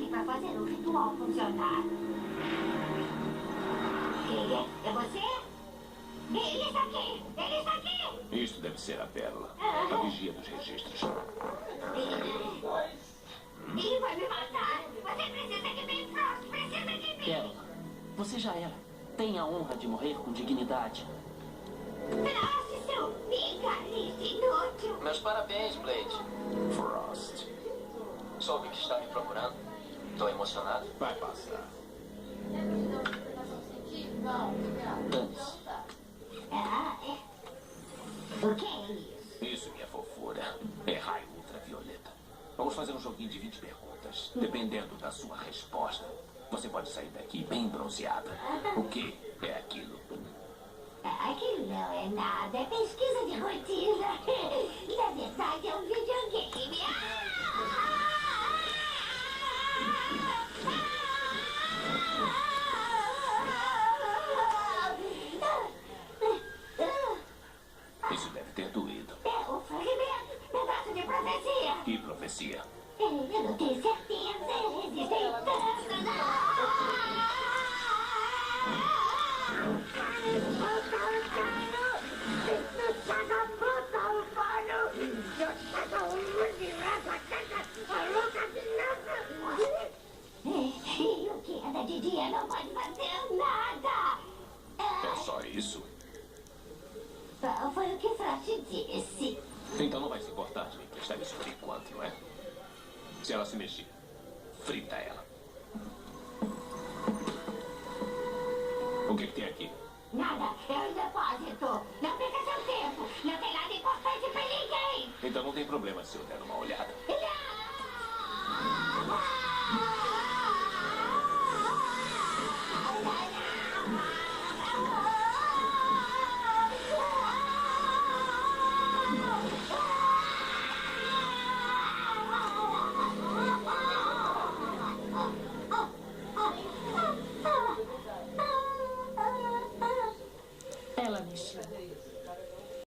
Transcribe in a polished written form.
para fazer o ritual funcionar. É você? Ele está aqui! Ele está aqui! Isto deve ser a pérola. A vigia dos registros. Ele vai me matar! Você precisa de mim, Frost! Precisa de mim! Pérola, você já era. Tem a honra de morrer com dignidade. Frost, seu vigarista inútil! Meus parabéns, Blade. Frost. Soube que está me procurando. Estou emocionado. Vai passar. Dane-se. O que é isso? Isso, minha fofura. É raio ultravioleta. Vamos fazer um joguinho de 20 perguntas. Dependendo da sua resposta, você pode sair daqui bem bronzeada. O que é aquilo? Aquilo não é nada, é pesquisa de rotina. Na verdade, é um videogame. Isso deve ter doído. É um fragmento, pedaço de profecia. Que profecia? Eu não tenho certeza, eles resistem tanto. E o que anda de dia não pode fazer nada. É só isso? Foi o que Frost disse. Então não vai se importar de me prestar isso por enquanto, não é? Se ela se mexer, frita ela. O que tem aqui? Nada, é um depósito. Não perca seu tempo. Não tem nada importante pra ninguém. Então não tem problema se eu der uma olhada. Não!